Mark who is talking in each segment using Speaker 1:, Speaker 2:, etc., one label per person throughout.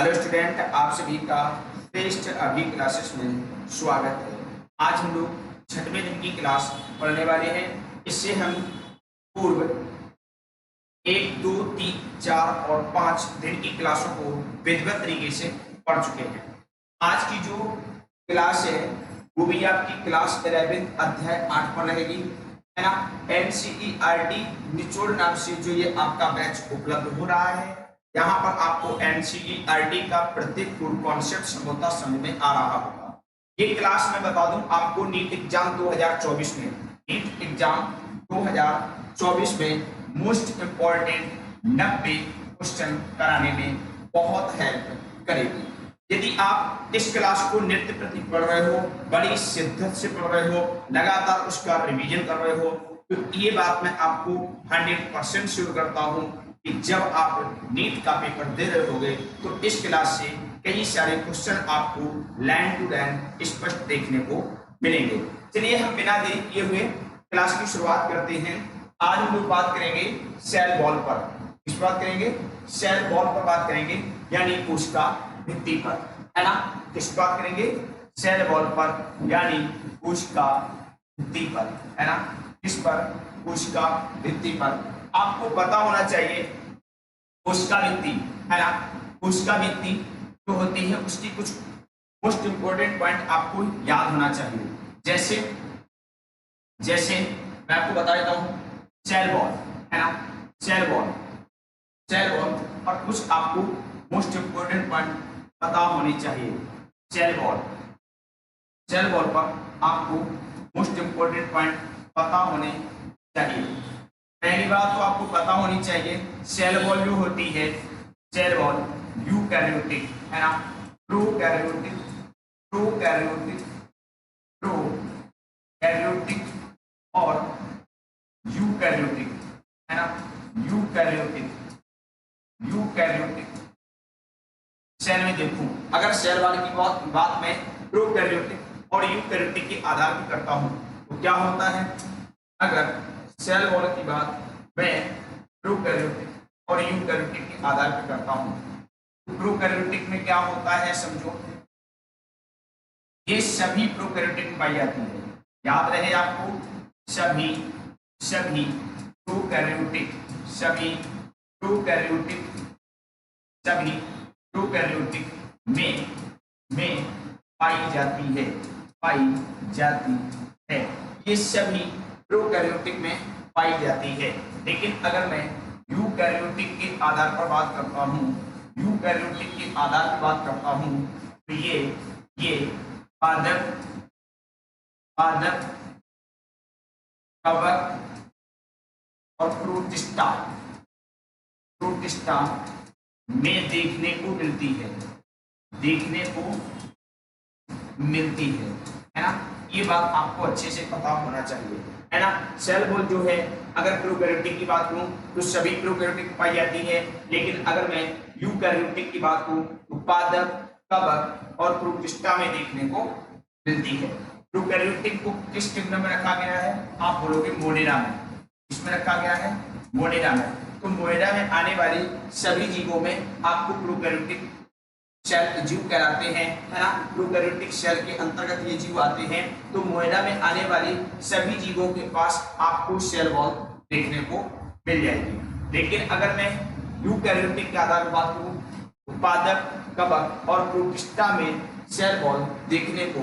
Speaker 1: Hello student, आप सभी का टेस्ट अभी क्लासेस में स्वागत है। आज हम लोग छठवें दिन की क्लास पढ़ने वाले हैं। इससे हम पूर्व 1, 2, 3, 4 और 5 दिन की क्लासों को विधिवत तरीके से पढ़ चुके हैं। आज की जो क्लास है वो भी आपकी क्लास 11 अध्याय 8 पर रहेगी, है ना। एनसीईआरटी निचोड़ नाम से जो ये आपका बैच उपलब्ध हो रहा है, यहाँ पर आपको एनसीईआरटी का प्रत्येक कोर कॉन्सेप्ट संभवतः समझ में आ रहा होगा। ये क्लास मैं बता दूं आपको नीट एग्जाम 2024 में, नीट एग्जाम 2024 में मोस्ट इंपॉर्टेंट 90 क्वेश्चन कराने में बहुत हेल्प करेगी। यदि आप इस क्लास को नित्य प्रति पढ़ रहे हो, बड़ी शिद्दत से पढ़ रहे हो, लगातार उसका रिवीजन कर रहे हो, तो ये बात मैं आपको 100% श्योर करता हूं कि जब आप नीट का पेपर दे रहे होगे तो इस क्लास से कई सारे क्वेश्चन आपको लाइन टू लाइन स्पष्ट देखने को मिलेंगे। चलिए हम बिना देरी किए हुए क्लास की शुरुआत करते हैं। आज हम लोग बात करेंगे सेल बॉल पर। किस बात करेंगे? सेल बॉल पर बात करेंगे, यानी कोशिका भित्ति पर, है ना। किस बात करेंगे? सेल बॉल पर यानी कोशिका भित्ति पर, है ना। किस पर? कोशिका भित्ति पर। आपको पता होना चाहिए कोशिका भित्ति, है ना। कोशिका भित्ति जो होती है उसकी कुछ मोस्ट इंपोर्टेंट पॉइंट आपको याद होना चाहिए। जैसे जैसे मैं आपको बता देता हूं, सेल बॉल, है ना। सेल बॉल, सेल बॉल और कुछ आपको मोस्ट इंपोर्टेंट पॉइंट पता होनी चाहिए। सेल बॉल, सेल बॉल पर आपको मोस्ट इंपोर्टेंट पॉइंट पता होने चाहिए। पहली बात तो आपको पता होनी चाहिए सेल वॉल जो होती है, सेल वॉल यूकैरियोटिक, है ना। प्रोकैरियोटिक, प्रोकैरियोटिक, प्रोकैरियोटिक और यूकैरियोटिक, है ना। यूकैरियोटिक, यूकैरियोटिक सेल में देखूं, अगर सेल वाले की बात मैं प्रोकैरियोटिक और यूकैरियोटिक के आधार पर करता हूं तो क्या होता है। अगर सेल वॉल की बात मैं प्रोकैरियोटिक और यूकैरियोटिक के आधार पर करता हूं तो प्रोकैरियोटिक में क्या होता है समझो, ये सभी प्रोकैरियोटिक में पाई जाती है। याद रहे आपको, सभी सभी प्रोकैरियोटिक, सभी प्रोकैरियोटिक, सभी प्रोकैरियोटिक में पाई जाती है, पाई जाती है। ये सभी प्रोकैरियोटिक में पाई जाती है। लेकिन अगर मैं यूकैरियोटिक के आधार पर बात करता हूँ, यूकैरियोटिक के आधार पर बात करता हूँ तो ये पादप, पादप, कवक और प्रोटिस्टा, प्रोटिस्टा में देखने को मिलती है, देखने को मिलती है ना। ये बात आपको अच्छे से पता होना चाहिए, है ना। सेल वॉल जो है, अगर प्रोकैरियोटिक की बात करूं तो सभी प्रोकैरियोटिक पाई जाती है। लेकिन अगर मैं यूकैरियोटिक की बात करूं तो पादप, कवक और प्रोटिस्टा में देखने को मिलती है। प्रोकैरियोटिक को किस किंगडम में रखा गया है? आप बोलोगे मोडेरा में। इसमें रखा गया है मोडेरा में। तो मोडेरा में आने वाली सभी जीवों में आपको प्रोकैरियोटिक सेल जीव कहलाते हैं, है ना। प्रोकैरियोटिक सेल के अंतर्गत ये जीव आते हैं। तो मोएडा में आने वाली सभी जीवों के पास आपको सेल वॉल देखने को मिल जाएगी। लेकिन अगर मैं यूकैरियोटिक के आधार पर बात करूं तो पादप, कवक और प्रोटिस्टा में सेल वॉल देखने को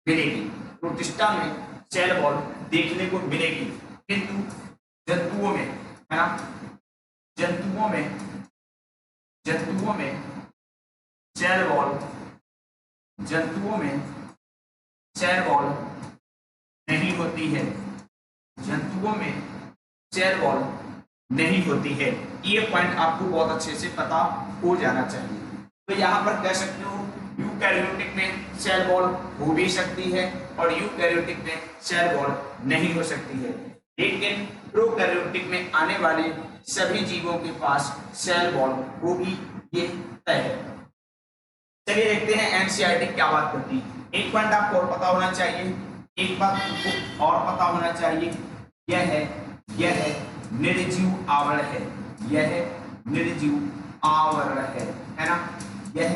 Speaker 1: मिलेगी, प्रोटिस्टा में सेल वॉल देखने को मिलेगी। किंतु जंतुओं में, है ना, जंतुओं में, जंतुओं में सेल वॉल, जंतुओं में सेल वॉल नहीं होती है, जंतुओं में सेल वॉल नहीं होती है। ये पॉइंट आपको बहुत अच्छे से पता हो जाना चाहिए। तो यहाँ पर कह सकते हो यूकैरियोटिक में सेल वॉल हो भी सकती है और यूकैरियोटिक में सेल वॉल नहीं हो सकती है। लेकिन प्रोकैरियोटिक में आने वाले सभी जीवों के पास सेल वॉल होगी, ये तय है। चलिए देखते हैं एनसीईआरटी क्या बात करती है। एक पॉइंट आपको और पता होना चाहिए, एक बात आपको और पता होना चाहिए, यह निर्जीव आवरण है, यह निर्जीव आवरण है ना। यह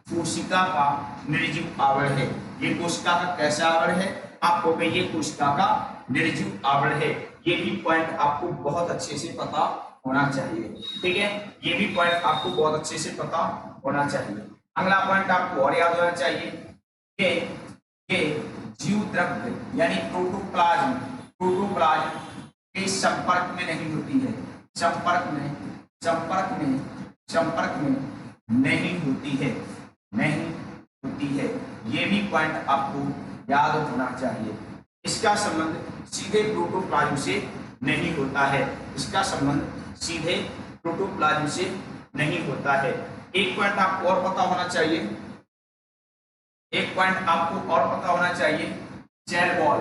Speaker 1: कोशिका का निर्जीव आवरण है। ये कोशिका का कैसा आवरण है? आपको कहिए कोशिका का निर्जीव आवरण है। ये भी पॉइंट आपको बहुत अच्छे से पता होना चाहिए, ठीक है। ये भी पॉइंट आपको बहुत अच्छे से पता होना चाहिए। अगला पॉइंट आपको और याद होना चाहिए, ये जीव द्रव्य यानी प्रोटोप्लाज्म के संपर्क में नहीं होती है, संपर्क में नहीं होती है। ये भी पॉइंट आपको याद होना चाहिए। इसका संबंध सीधे प्रोटोप्लाज्म से नहीं होता है, इसका संबंध सीधे प्रोटोप्लाज्म से नहीं होता है। एक पॉइंट आपको और पता होना चाहिए, सेल वॉल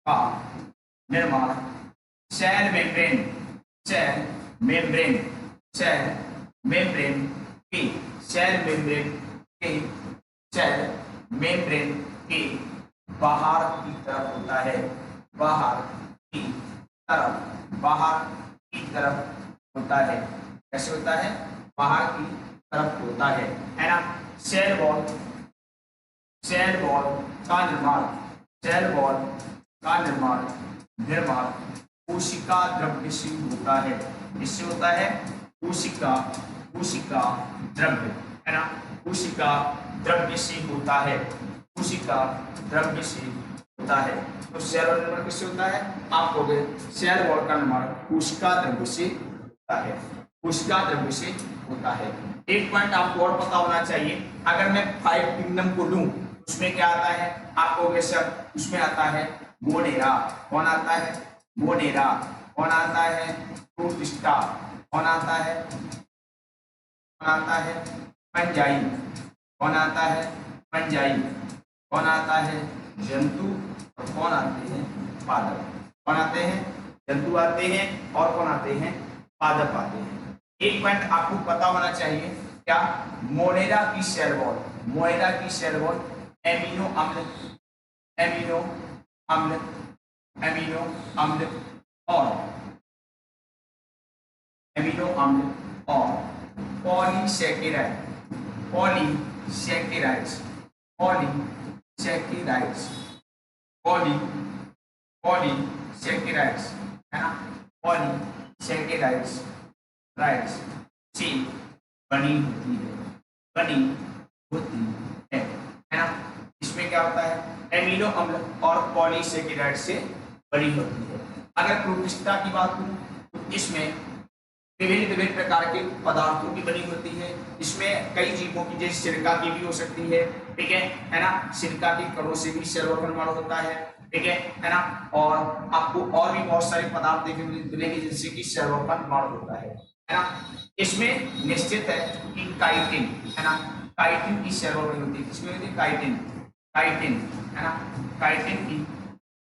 Speaker 1: का निर्माण, सेल मेम्ब्रेन के बाहर की तरफ होता है, बाहर की तरफ होता है। कैसे होता है? बाहर की तरफ होता है ना। सेल वॉल का निर्माण कोशिका द्रव्य से होता है। इससे होता है कोशिका द्रव्य, है ना। कोशिका द्रव्य से होता है, तो सेल वॉल निर्माण किससे होता है? आप कहोगे सेल वॉल का निर्माण कोशिका द्रव्य से होता है। एक पॉइंट आपको और पता होना चाहिए, अगर मैं 5 किंगडम को लूं उसमें क्या आता है? आप कहोगे सर उसमें आता है मोनेरा। कौन आता है? मोनेरा। कौन आता है? प्रोटिस्टा। कौन आता है? पंजाई। कौन आता है? कौन आता है? जंतु। और कौन आते हैं? पादप। कौन आते हैं? जंतु आते हैं और कौन आते हैं? पादप आते हैं। एक पॉइंट आपको पता होना चाहिए, क्या? मोनेरा की सेल वॉल एमिनो अम्ल और पॉलीसैकेराइड्स है ना, पॉलीसैकेराइड्स से बनी होती है ना। इसमें क्या होता है? एमिनो अम्ल और पॉलीसैकेराइड से बनी होती है। अगर प्रोटिस्टा की बात करूं तो इसमें विभिन्न प्रकार के पदार्थों की बनी होती है। इसमें कई जीवों की, जैसे सिरका की भी हो सकती है, ठीक है ना। सिरका के कणों से भी सेल वॉल निर्माण होता है, ठीक है ना। और आपको और भी बहुत सारे पदार्थ देखने मिलेंगे जिनसे कि सेल वॉल का निर्माण होता है ना। इसमें निश्चित है कि काइटिन, है ना, काइटिन की सेल वॉल बनी होती है। किसमें होती है? काइटिन, है ना। काइटिन की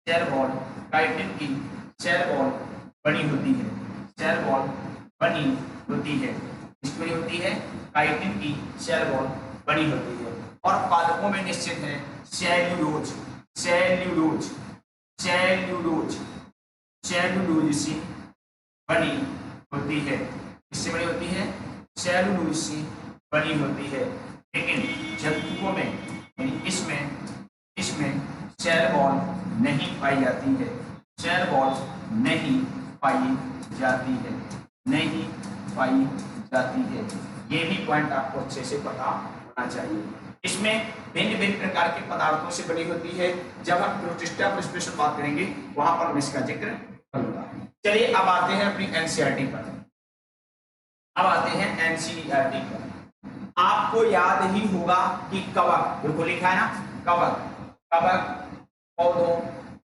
Speaker 1: सेल वॉल बनी होती है। इसमें होती है काइटिन की सेल वॉल बनी होती है। और पादपों में निश्चित है सेल्यूलोज से बनी होती है। इससे बनी होती है सेल्यूलोज से बनी होती है। लेकिन जंतुओं में यानी इसमें सेल वॉल नहीं पाई जाती है, ये भी पॉइंट आपको अच्छे से पता होना चाहिए। इसमें भिन्न प्रकार के पदार्थों से बनी होती है। जब हम प्रोटिस्टा पर स्पेशल बात करेंगे वहां पर मैं इसका जिक्र करूंगा। चलिए अब आते हैं अपनी एनसीईआरटी पर। आपको याद ही होगा कि कवक, बिल्कुल लिखा है ना, कवक पौधों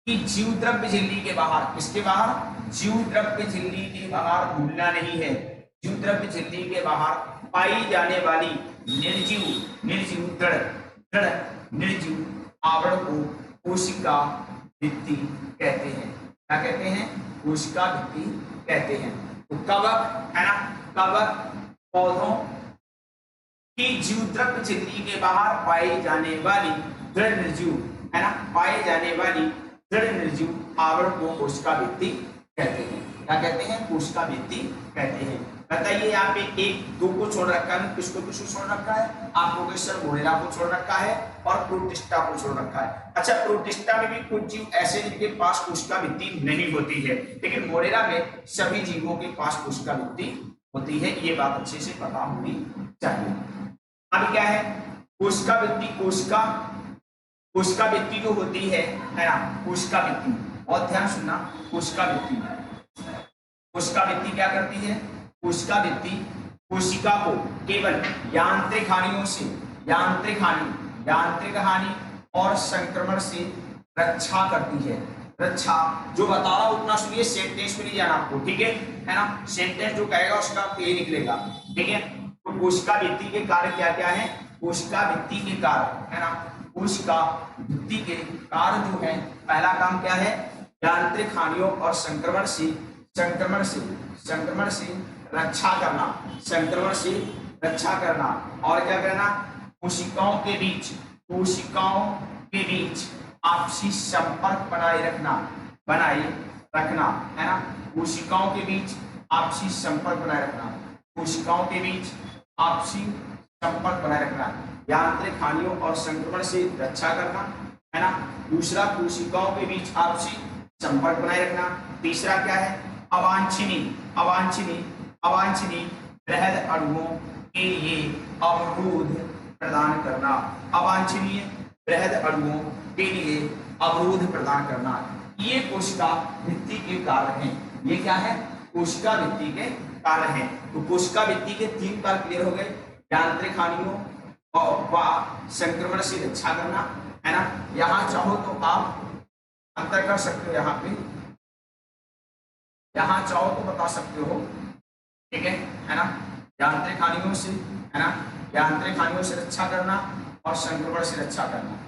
Speaker 1: की जीव द्रव्य झिल्ली के बाहर, इसके बाहर जीव द्रव्य झिल्ली के बाहर भूलना नहीं है। जीव द्रव्य झिल्ली के बाहर पाई जाने वाली दृढ़ निर्जीव आवरण को कोशिका भित्ति कहते हैं। क्या कहते हैं? कोशिका भित्ति कहते हैं। तो कवक, है ना, कवक पौधों की जीव द्रव्य झिल्ली के बाहर पाई जाने वाली दृढ़ निर्जीव, है ना, पाए जाने वाली दृढ़ निर्जीव आवरण को कोशिका भित्ति कहते हैं। क्या कहते हैं, कोशिका भित्ति कहते हैं। बताइए यहाँ पे एक दो को छोड़ रखा है, किसको किसको छोड़ रखा है, आपको सर मोरेरा को छोड़ रखा है और प्रोटिस्टा को छोड़ रखा है। अच्छा, प्रोटिस्टा में भी कुछ जीव ऐसे जिनके पास कोशिका भित्ति नहीं होती है, लेकिन मोरेरा में सभी जीवों के पास कोशिका भित्ति होती है, ये बात अच्छे से पता होनी चाहिए। अब क्या है कोशिका भित्ति, कोशिका भित्ति जो होती है ना, कोशिका भित्ति, बहुत ध्यान सुनना, कोशिका भित्ति क्या करती है, कोशिका भित्ति कोशिका को केवल यांत्रिक हानि और संक्रमण से रक्षा करती है। रक्षा जो बता रहा हूं उतना सुनिए, सेंटेंस में नहीं जाना आपको, ठीक है ना, सेंटेंस जो कहेगा उसका ये निकलेगा, ठीक है। तो कोशिका भित्ति के कार्य क्या क्या है, कोशिका भित्ति के कार्य है ना, कोशिका भित्ति के कार्य जो है, पहला काम क्या है, यांत्रिक हानियों और संक्रमण से रक्षा करना, और क्या करना, कोशिकाओं के बीच आपसी संपर्क बनाए रखना है ना, कोशिकाओं के बीच आपसी संपर्क बनाए रखना, यांत्रिक हानियों और संक्रमण से रक्षा करना है ना। दूसरा, कोशिकाओं के बीच आपसी संपर्क बनाए रखना। तीसरा क्या है, अवांछनीय बृहद अणुओं के लिए अवरोध प्रदान करना, अवांछनीय बृहद अणुओं के लिए अवरोध प्रदान करना, ये कोशिका भित्ति के कार्य हैं। ये क्या है, कोशिका भित्ति के कार्य हैं। तो कोशिका भित्ति के 3 कार्य क्लियर हो गए, यांत्रिक हानियों और संक्रमण से रक्षा करना है ना। यहाँ चाहो तो आप अंतर कर सकते हो, यहाँ चाहो तो बता सकते हो, ठीक है ना, यांत्रिक हानियों से है ना, यांत्रिक हानियों से रक्षा करना और संक्रमण से रक्षा करना,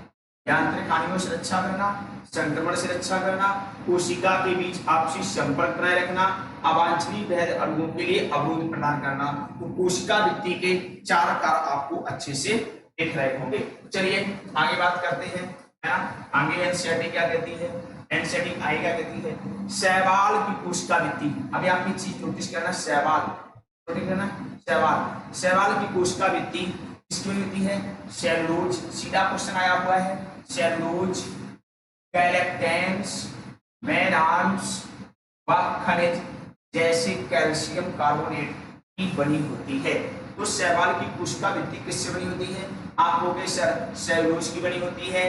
Speaker 1: यांत्रिक हानियों से रक्षा करना, संक्रमण से रक्षा करना, कोशिका के बीच आपसी संपर्क बनाए रखना, अवांछनीय बृहद अणुओं के लिए अवरोध प्रदान करना। तो कोशिका भित्ति के 4 कार्य आपको अच्छे से दिख रहे होंगे। चलिए आगे बात करते हैं, है ना। आगे एनसीईआरटी क्या कहती है, एनसीईआरटी आई क्या कहती है, शैवाल की कोशिका भित्ति। अभी आप एक चीज नोटिस करना, शैवाल की कोशिका भित्ति किसकी बनी होती है, सेलुलोज। सीधा क्वेश्चन आया हुआ है, सेलुलोज, कैलेक्टेंस, मेनान्स व खनिज जैसे कैल्शियम कार्बोनेट की बनी होती है। तो शैवाल की कोशिका भित्ति किससे बनी होती है, आप लोग सर सेलुलोज की बनी होती है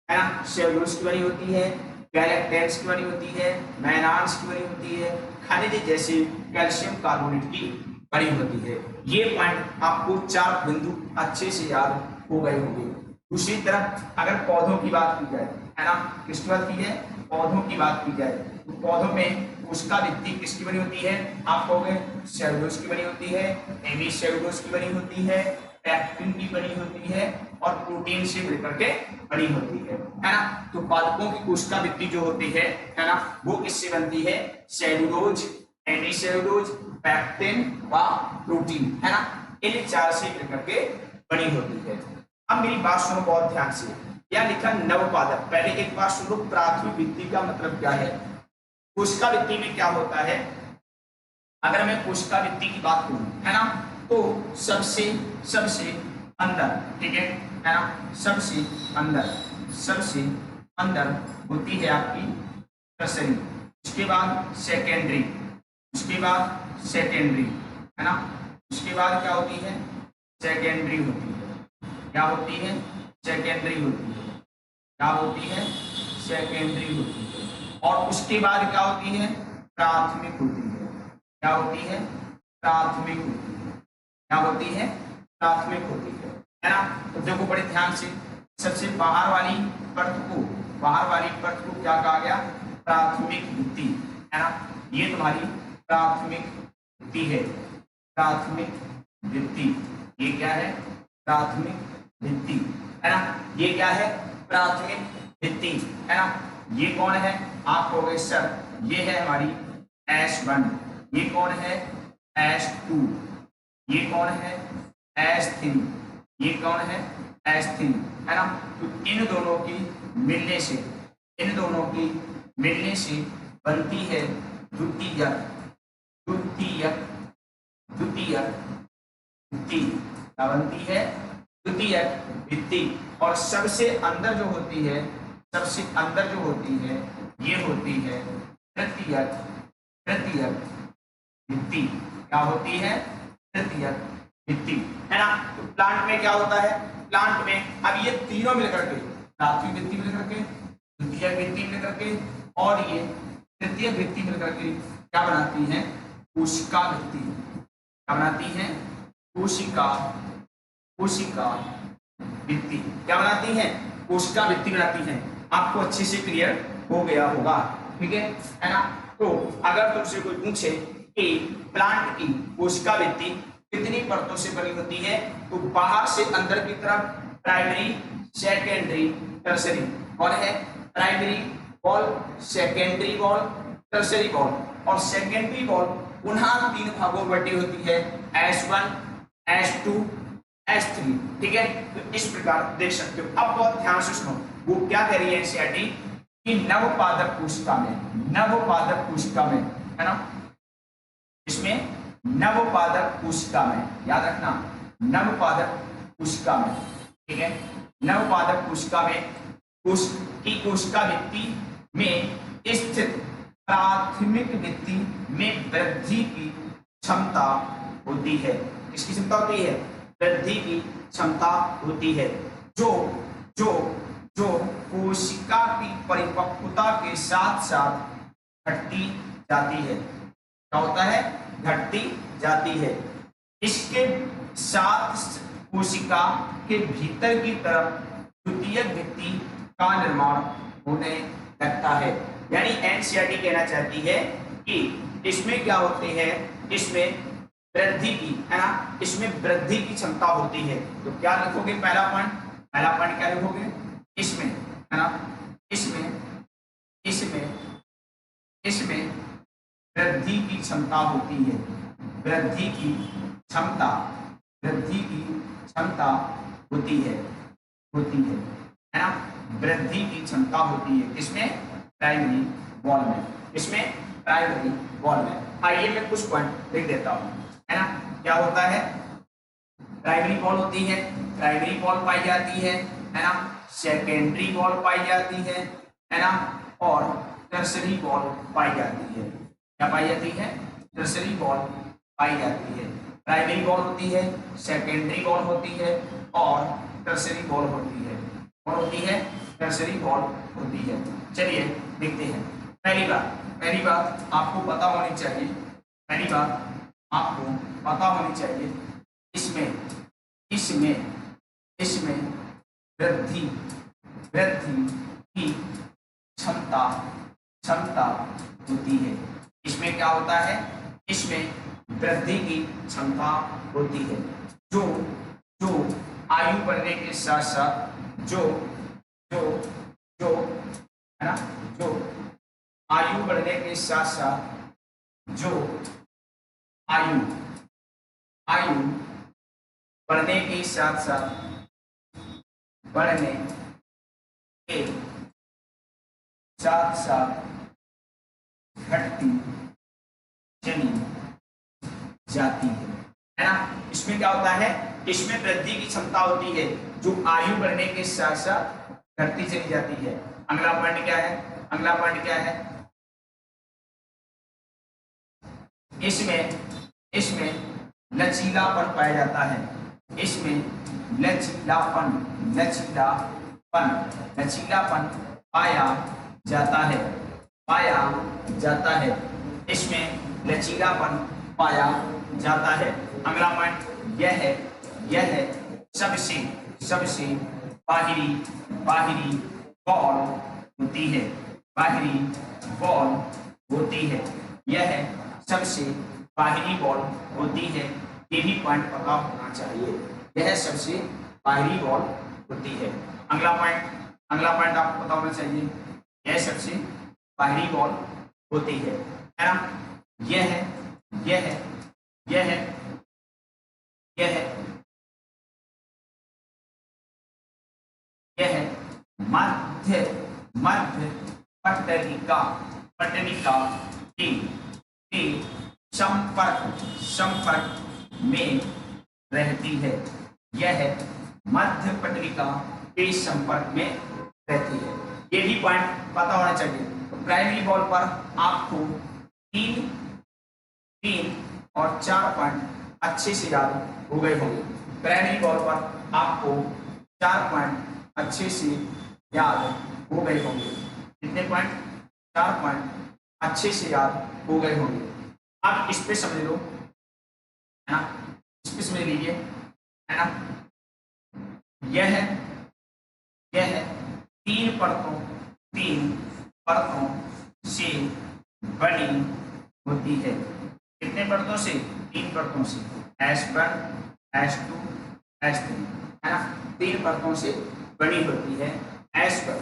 Speaker 1: ना, सेलुलोज की बनी होती है, कैलेक्टेंस की बनी होती है, मेनान्स की बनी होती है, खनिज जैसे कैल्शियम कार्बोनेट की बनी होती है। ये पॉइंट आपको 4 बिंदु अच्छे से याद हो गए होंगे। दूसरी तरफ अगर पौधों की बात की जाए, है ना, किसकी बात की जाए, पौधों की बात की जाए, तो पौधों में कोशिका भित्ति किसकी बनी होती है, आप कहोगे सेलुलोज की बनी होती है, हेमीसेलुलोज की बनी होती है, पैक्टिन की बनी होती है और प्रोटीन से मिलकर के बनी होती है ना। तो पादपों की कोशिका भित्ति जो होती है ना, वो किससे बनती है, सेलुलोज, हेमीसेलुलोज, पैक्टिन व प्रोटीन, है ना, इन 4 से मिलकर के बनी होती है। अब मेरी बात सुनो बहुत ध्यान से, यह लिखा नवपादप। पहले एक बात सुनो, प्राथमिक भित्ति का मतलब क्या है। कोशिका भित्ति में क्या होता है, अगर मैं कोशिका भित्ति की बात करूं, है ना, तो सबसे अंदर, ठीक है ना, सबसे अंदर होती है आपकी टर्सरी, उसके बाद सेकेंडरी, है ना, उसके बाद क्या होती है, सेकेंडरी होती है। क्या होती है, सेकेंडरी होती है। क्या होती है, सेकेंडरी होती है। और उसके बाद क्या होती है, प्राथमिक होती है। क्या होती है, प्राथमिक होती है। क्या होती है, प्राथमिक होती है ना। तो देखो बड़े ध्यान से, सबसे बाहर वाली परत को क्या कहा गया, प्राथमिक भित्ति, है ना। ये तुम्हारी प्राथमिक भित्ति है, प्राथमिक भित्ति। ये क्या है, प्राथमिक भित्ति, है ना। ये क्या है, प्राथमिक भित्ति, है ना। ये कौन है, आप कहोगे सर ये है हमारी S1, ये कौन है, S2, ये कौन है, S3, ये कौन है, S3, है ना। तो इन दोनों की मिलने से बनती है द्वितीयक, द्वितीयक, द्वितीयक भित्ति क्या बनती है? द्वितीयक भित्ति। और सबसे अंदर जो होती है, सबसे अंदर जो होती है ये होती है तृतीयक, तृतीयक भित्ति। क्या होती है? तृतीयक भित्ति, है ना। तो प्लांट में क्या होता है? प्लांट में अब ये तीनों मिलकर के, प्राथमिक भित्ति मिलकर के, द्वितीयक भित्ति मिलकर के और ये तृतीयक भित्ति मिलकर के क्या बनाती है? कोशिका भित्ति। क्या बनाती है? कोशिका, कोशिका भित्ति। क्या बनाती है? कोशिका भित्ति बनाती है। आपको अच्छे से क्लियर हो गया होगा, ठीक है ना। तो अगर तुमसे कोई पूछे कि प्लांट की कोशिका भित्ति कितनी परतों से बनी होती है, तो बाहर से अंदर की तरफ प्राइमरी, सेकेंडरी, टर्सरी। कौन है? Primary wall, secondary wall, tertiary wall. और सेकेंडरी वॉल पुनः तीन भागों में बटी होती है, S1, S2, S3, ठीक है। तो इस प्रकार देख सकते हो। अब बहुत ध्यान से सुनो, वो क्या कह रही है एनसीईआरटी कि नवपादक कोशिका में, नवपादक कोशिका में, है ना, इसमें नवपादक कोशिका में, याद रखना, नवपादक कोशिका में, ठीक है। नवपादक कोशिका में कोशिका भित्ति में स्थित प्राथमिक भित्ति में वृद्धि की क्षमता होती है। किसकी क्षमता होती है? वृद्धि की क्षमता होती है, जो जो जो कोशिका की परिपक्वता के साथ साथ घटती जाती है। क्या होता है? घटती जाती है। इसके साथ कोशिका के भीतर की तरफ द्वितीयक भित्ति का निर्माण होने लगता है। यानी एनसीईआरटी कहना चाहती है कि इसमें क्या होते हैं? इसमें वृद्धि की, है ना, इसमें वृद्धि की क्षमता होती है। तो क्या लिखोगे? पहला पॉइंट, पहला पॉइंट क्या लिखोगे? इसमें, है ना, इसमें इसमें इसमें वृद्धि की क्षमता होती है। वृद्धि की क्षमता, वृद्धि की क्षमता होती है, होती है ना। वृद्धि की क्षमता होती है किसमें? प्राइमरी वॉल में, इसमें प्राइमरी वॉल में। आइए मैं कुछ पॉइंट लिख देता हूं, है ना। क्या होता है? प्राइमरी वॉल होती है, प्राइमरी वॉल पाई जाती है ना। सेकेंडरी वॉल पाई जाती है ना। और टर्सरी वॉल पाई जाती है। क्या पाई जाती है? टर्सरी वॉल पाई जाती है। प्राइमरी वॉल होती है, सेकेंडरी वॉल होती है और टर्सरी वॉल होती है। कौन होती है? टर्सरी वॉल होती है। चलिए देखते हैं। पहली बात आपको पता होनी चाहिए, पहली बात आपको पता होनी चाहिए, इसमें वृद्धि की क्षमता होती है। इसमें क्या होता है? इसमें वृद्धि की क्षमता होती है, जो आयु बढ़ने के साथ साथ जो है ना, जो आयु बढ़ने के साथ साथ जो आयु बढ़ने के साथ साथ बढ़ने के साथ साथ घटती चली जाती है ना। इसमें क्या होता है? इसमें वृद्धि की क्षमता होती है जो आयु बढ़ने के साथ साथ घटती चली जाती है। अगला पॉइंट क्या है? अगला पॉइंट क्या है? इसमें लचीलापन पाया जाता है। इसमें लचीलापन पाया जाता है। इसमें लचीलापन पाया जाता है। अगला पॉइंट यह है सबसे बाहरी वॉल होती है। बाहरी वॉल होती है। यह सबसे बाहरी वॉल होती है। ये भी पॉइंट पता होना चाहिए। यह सबसे बाहरी वॉल होती है। अगला पॉइंट आपको पता होना चाहिए। यह सबसे बाहरी वॉल होती है ना। यह मध्य पट्टनिका की संपर्क में रहती है। यह मध्य पटलिका के संपर्क में रहती है। ये भी पॉइंट पता होना चाहिए। तो प्राइमरी बॉल पर आपको 3 और 4 पॉइंट अच्छे से याद हो गए होंगे। प्राइमरी बॉल पर आपको 4 पॉइंट अच्छे से याद हो गए होंगे। कितने पॉइंट? 4 पॉइंट अच्छे से याद हो गए होंगे। अब इस पे समझ लो, है ना, इस पे समझ लीजिए, है ना। यह 3 परतों से बनी होती है। कितने परतों से? 3 परतों से, S1, S2, S3, है ना। 3 परतों से बनी होती है, S1,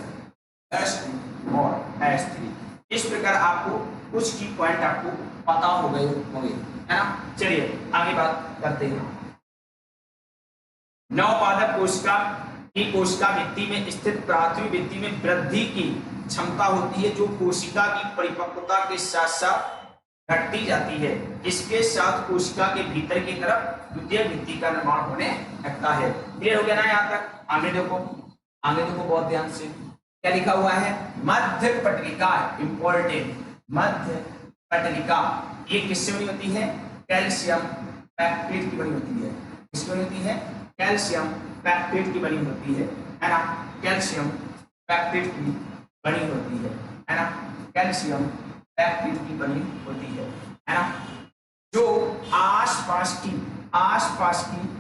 Speaker 1: S2 और S3। इस प्रकार आपको कुछ की पॉइंट आपको पता हो गए होंगे, है ना। चलिए आगे बात करते हैं। नवपादक कोशिका की कोशिका भित्ति में स्थित प्राथमिक भित्ति में वृद्धि की क्षमता होती है, जो कोशिका की परिपक्वता के साथ साथ घटती जाती है। इसके साथ कोशिका के भीतर की तरफ द्वितीय भित्ति का निर्माण होने लगता है। क्लियर हो गया ना यहाँ तक? आगे देखो बहुत ध्यान से। क्या लिखा हुआ है? मध्य पटलिका, इंपॉर्टेंट। मध्य पटलिका ये किससे बनी होती है? कैल्शियम पैक्टेट की बनी होती है। किसकी बनी होती है? कैल्शियम पैक्टेट की बनी होती है ना। कैल्शियम पैक्टेट की बनी होती है ना। कैल्शियम पैक्टेट की बनी होती है ना। जो आसपास की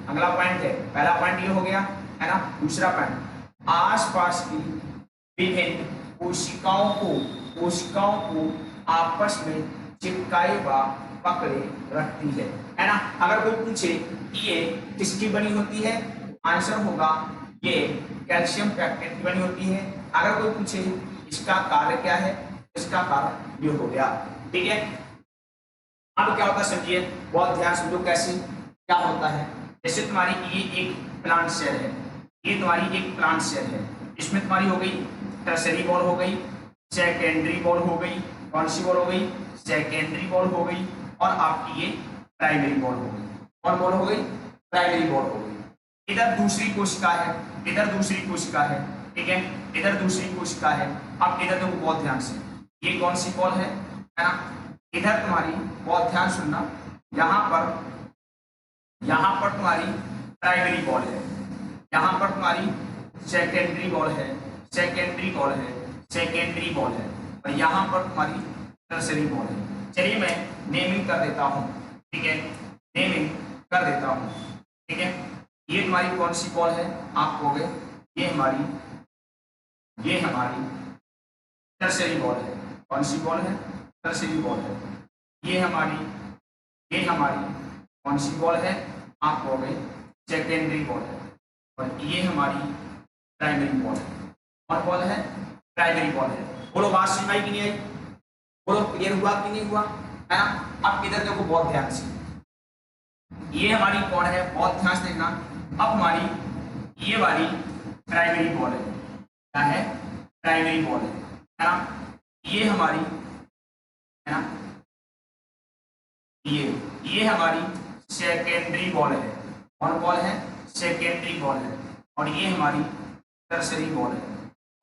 Speaker 1: अगला पॉइंट है। पहला पॉइंट ये हो गया, है ना। दूसरा पॉइंट, आसपास की विभिन्न कोशिकाओं को आपस में चिपकाए व पकड़े रखती है ना। अगर कोई पूछे कि ये किसकी बनी होती है, आंसर होगा ये कैल्शियम पैक्टेट की बनी होती है। अगर कोई पूछे इसका कार्य क्या है, इसका कार्य ये हो गया। ठीक है। अब क्या होता है समझिए, बहुत ध्यान समझो कैसे क्या होता है। जैसे तुम्हारी ये एक प्लांट सेल है, ये तुम्हारी एक प्लांट सेल है। इसमें तुम्हारी हो गई टर्सरी बॉल, हो गई सेकेंडरी बॉल, हो गई कौन सी बॉल हो गई? सेकेंडरी बॉल हो गई। और आपकी ये प्राइमरी बॉल हो गई। कौन बॉल हो गई? प्राइमरी बॉल हो गई। इधर दूसरी कोशिका है, इधर दूसरी कोशिका है। ठीक है, इधर दूसरी कोशिका है। अब इधर देखो बहुत ध्यान से, ये कौन सी बॉल है ना। इधर तुम्हारी बहुत ध्यान सुनना, यहाँ पर तुम्हारी प्राइमरी बॉल है, यहाँ पर तुम्हारी सेकेंडरी बॉल है, सेकेंडरी बॉल है, सेकेंडरी बॉल है, और यहाँ पर तुम्हारी टर्सरी बॉल है। चलिए मैं नेमिंग कर देता हूँ। ठीक है, नेमिंग कर देता हूँ। ठीक है, ये तुम्हारी कौन सी बॉल है? आप कहोगे ये हमारी टर्सरी बॉल है। कौन सी बॉल है? टर्सरी बॉल है। ये हमारी कौन सी बॉल है? आप कहोगे सेकेंडरी बॉल है। और ये हमारी प्राइमरी बॉल है। कौन बॉल है? प्राइमरी बॉल है। बोलो बात समझ आई कि नहीं आई? बोलो क्लियर हुआ कि नहीं हुआ, है ना। अब इधर देखो बहुत ध्यान से, ये हमारी कौन है? बहुत ध्यान से देखना। अब हमारी ये वाली प्राइमरी बॉल है। क्या है? प्राइमरी बॉल है ना। ये हमारी, है ना, ये हमारी सेकेंडरी बॉल है। कौन बॉल है? सेकेंडरी बॉल है। और ये हमारी टर्सरी बॉल है।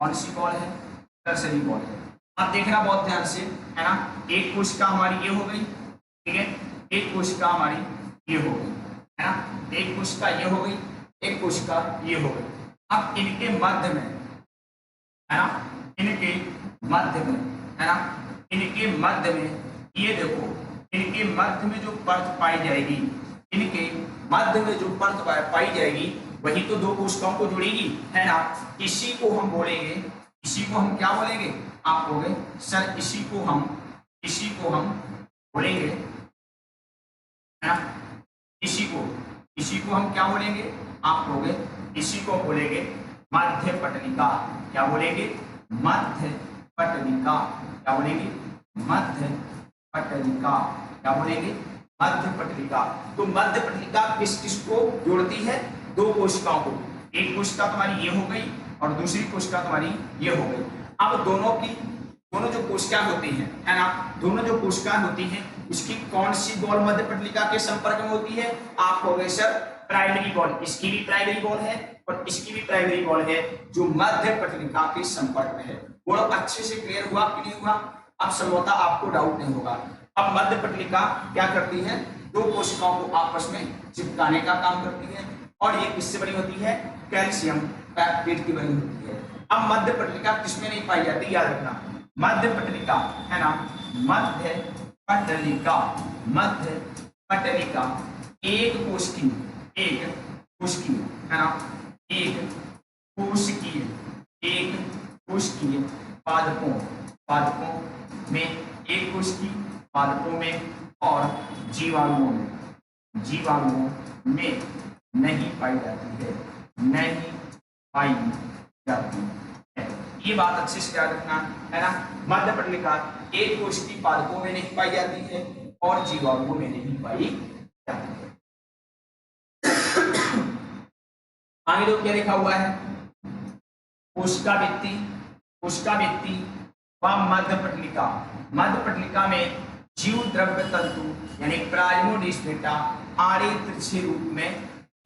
Speaker 1: कौन सी बॉल है? टर्सरी बॉल है। अब देखना बहुत ध्यान से, है ना। एक कोशिका हमारी ये हो गई, ठीक है, एक कोशिका हमारी ये हो गई, है ना। एक कोशिका ये हो गई, एक कोशिका ये हो गई। अब इनके मध्य में, है ना, इनके मध्य में, है ना, इनके मध्य में ये देखो, इनके मध्य में जो परत पाई जाएगी, इनके मध्य में जो परत पाई जाएगी वही तो दो कोशिकाओं को जुड़ेगी, है ना। इसी को हम बोलेंगे, इसी को हम क्या बोलेंगे? आप बोलेंगे सर इसी को हम बोलेंगे, है ना। इसी को हम क्या बोलेंगे? आप बोलेंगे इसी को बोलेंगे मध्य पटलिका। क्या बोलेंगे? मध्य पटलिका। क्या बोलेंगे? मध्य पटलिका। क्या बोलेंगे? मध्य पटलिका। तो मध्य पटलिका किस किस को जोड़ती है? दो कोशिकाओं को। एक कोशिका तुम्हारी ये हो गई और दूसरी कोशिका तुम्हारी ये हो गई। अब दोनों जो कोशिकाएं होती हैं, है ना, दोनों जो कोशिकाएं होती हैं उसकी कौन सी बॉल मध्य पटलिका के संपर्क में होती है? आप कहोगे सर प्राइमरी बॉल, इसकी भी प्राइमरी बॉल है और इसकी भी प्राइमरी बॉल है जो मध्य पटलिका के संपर्क में है। वो अच्छे से क्लियर हुआ कि नहीं हुआ? अब संभवतः आपको डाउट नहीं होगा। अब मध्य पटलिका क्या करती है? दो कोशिकाओं को आपस में चिपकाने का काम करती है और ये किससे बनी होती है? कैल्शियम पैक्टेट की बनी होती है। अब मध्य पटलिका किसमें नहीं पाई जाती? याद रखना, मध्य पटलिका, है ना, मध्य पटलिका, मध्य पटलिका एक कोशिकीय, है ना, एक कोशिकीय पादपों में, एक कोशिकीय पादपों में और जीवाणुओं में नहीं पाई जाती है, नहीं पाई जाती है। ये बात अच्छे से याद रखना, है ना। मध्य पटलिका एक कोशिकीय पादपों में नहीं पाई जाती है और जीवाणुओं में नहीं पाई जाती है। आगे तो क्या लिखा हुआ है? कोशिका भित्ति व मध्य पटलिका में जीव द्रव्य तंतु यानी प्लाज्मोडेस्माटा आड़े तिरछे रूप में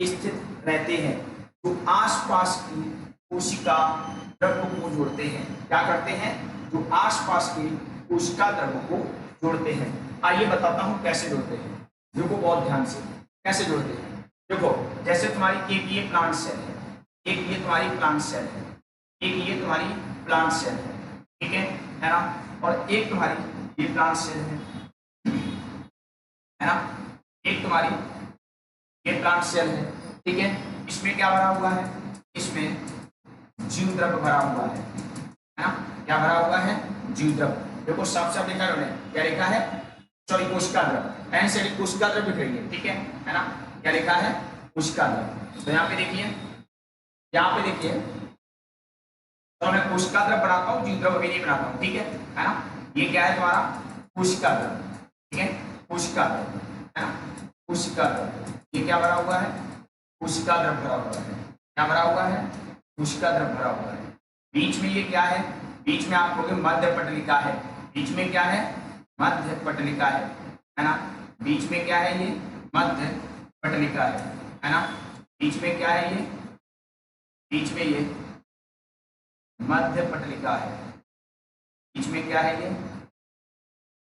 Speaker 1: स्थित रहते हैं जो आसपास की कोशिका द्रव्य को जोड़ते हैं। क्या करते हैं? जो आसपास की कोशिका द्रव्य को जोड़ते हैं। आइए बताता हूं कैसे जोड़ते हैं। देखो बहुत ध्यान से, कैसे जोड़ते हैं। देखो जैसे तुम्हारी एक ये प्लांट सेल है, एक ये तुम्हारी प्लांट सेल है, एक ये तुम्हारी प्लांट सेल है, ठीक है ना, और एक तुम्हारी ये प्लांट सेल है ना, एक तुम्हारी ये प्लांट सेल है, ठीक है। इसमें क्या भरा हुआ है? इसमें जीव द्रव्य भरा हुआ है ना। क्या भरा हुआ है? जीव द्रव्य। देखो साफ साफ लिखा है, क्या लिखा है? सॉरी, कोशिका द्रव्य, एन से कोशिका द्रव्य लिख रही है, ठीक है ना। क्या लिखा है? कोशिका द्रव्य। तो यहाँ पे देखिए, यहाँ पे देखिए, तो मैं कोशिका द्रव्य बनाता हूँ, जीव द्रव्य भी नहीं बनाता हूँ, ठीक है ना। ये क्या है तुम्हारा? कोशिका द्रव्य, ठीक है, कोशिका द्रव्य, है ना, कोशिका द्रव्य। ये क्या भरा हुआ है? कोशिका द्रव्य भरा हुआ है। क्या भरा हुआ है? कोशिका द्रव्य भरा हुआ है। बीच में ये क्या है? बीच में आप लोग मध्य पटलिका है। बीच में क्या है? मध्य पटलिका है ना। बीच में क्या है? ये मध्य पटलिका है ना। बीच में क्या है? ये बीच में ये मध्य पटलिका है। बीच में क्या है? ये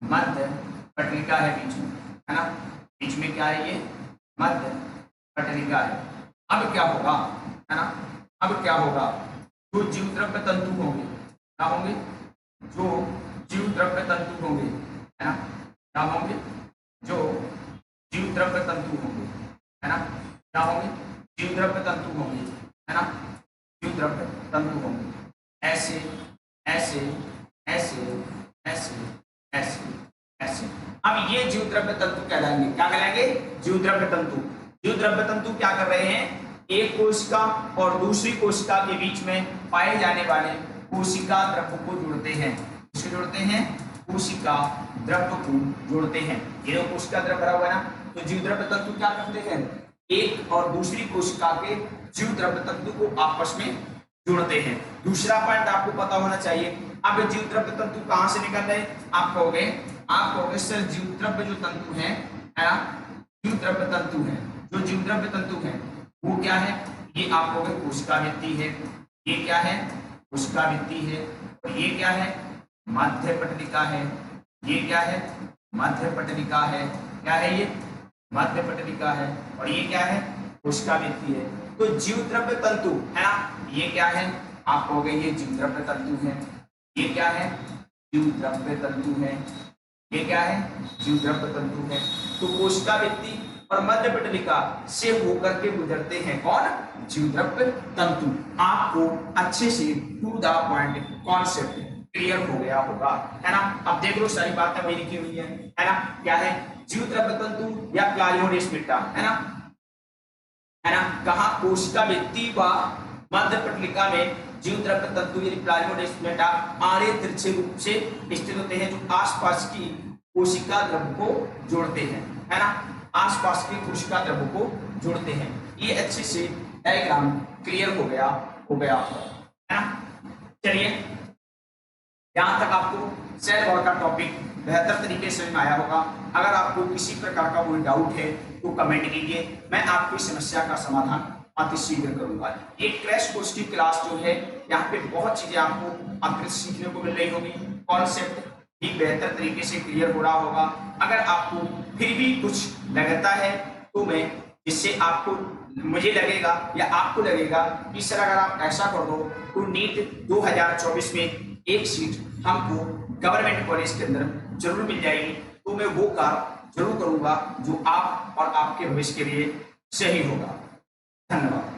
Speaker 1: मध्य पटलिका है बीच में, है ना। बीच में क्या है? ये मध्य पटलिका है। अब क्या होगा, है ना, अब क्या होगा? जो जीव द्रव्य तंतु होंगे, क्या होंगे? जो जीव द्रव्य तंतु होंगे, है ना, क्या होंगे? जो जीव द्रव्य तंतु होंगे, है ना, क्या होंगे? जीव द्रव्य तंतु होंगे, है ना, जीव द्रव्य तंतु होंगे। ऐसे ऐसे ऐसे ऐसे ऐसे ऐसे। अब ये जीव द्रव्य तंतु कहलाएंगे। क्या कहलाएंगे? जीव द्रव्य तंतु। जीव द्रव्य तंतु क्या कर रहे हैं? एक कोशिका और दूसरी कोशिका के बीच में पाए जाने वाले कोशिका द्रव्य को जोड़ते हैं। किसको जोड़ते हैं? कोशिका द्रव्य को जोड़ते हैं। ये कोशिका द्रव्य भरा हुआ है ना, तो जीव द्रव्य तंतु क्या करते हैं? एक और दूसरी कोशिका के जीव द्रव्य तंतु को आपस में जोड़ते हैं। दूसरा पॉइंट आपको पता होना चाहिए। अब जीव द्रव्य तंतु कहां से निकल रहे? आप कहोगे सर जीव द्रव्य जो तंतु है ना, जीव द्रव्य तंतु है, जो जीव द्रव्य तंतु है वो क्या है? ये आप कहोगे कोशिका भित्ति है। ये क्या है? कोशिका भित्ति है। और ये क्या है? मध्य पटलिका है। ये क्या है? मध्य पटलिका है। क्या है? ये मध्य पटलिका है। और ये क्या है? कोशिका भित्ति है। तो जीव द्रव्य तंतु है ना, ये क्या है? आप कहोगे ये जीव द्रव्य तंतु है। ये क्या है? जीव द्रव्य तंतु है। ये क्या है? जीव द्रव्य तंतु है। तो कोशिका भित्ति और मध्य पटलिका से होकर के गुजरते हैं कौन? जीव द्रव्य तंतु। आपको अच्छे से to the point concept clear हो गया होगा, है ना। अब देख लो सारी बातें वही लिखी हुई है ना। क्या है? जीव द्रव्य तंतु या प्लाज्मोडेस्माटा, है ना, है ना। कहा? कोशिका भित्ति व मध्य पटलिका में जीव द्रव्य तंतु यानी प्लाज्मोडेस्माटा आड़े तिरछे रूप से स्थित होते हैं जो आसपास की कोशिका द्रव्य को जोड़ते हैं, है ना, आसपास की कोशिका द्रव्य को जोड़ते हैं। ये अच्छे से डायग्राम क्लियर हो गया है ना। चलिए यहां तक आपको सेल वॉल का टॉपिक बेहतर तरीके से समझ में आया होगा। अगर आपको किसी प्रकार का कोई डाउट है तो कमेंट कीजिए, मैं आपकी समस्या का समाधान अति शीघ्र करूंगा। एक क्रैश कोर्स की क्लास जो है, यहाँ पे बहुत चीजें आपको अतिरिक्त सीखने को मिल रही होगी, कॉन्सेप्ट भी बेहतर तरीके से क्लियर हो रहा होगा। अगर आपको फिर भी कुछ लगता है तो मैं इससे आपको मुझे लगेगा या आपको लगेगा कि सर अगर आप ऐसा कर दो तो नीट 2024 में एक सीट हमको गवर्नमेंट कॉलेज के अंदर जरूर मिल जाएगी, तो मैं वो कार्य जरूर करूंगा जो आप और आपके भविष्य के लिए सही होगा। धन्यवाद।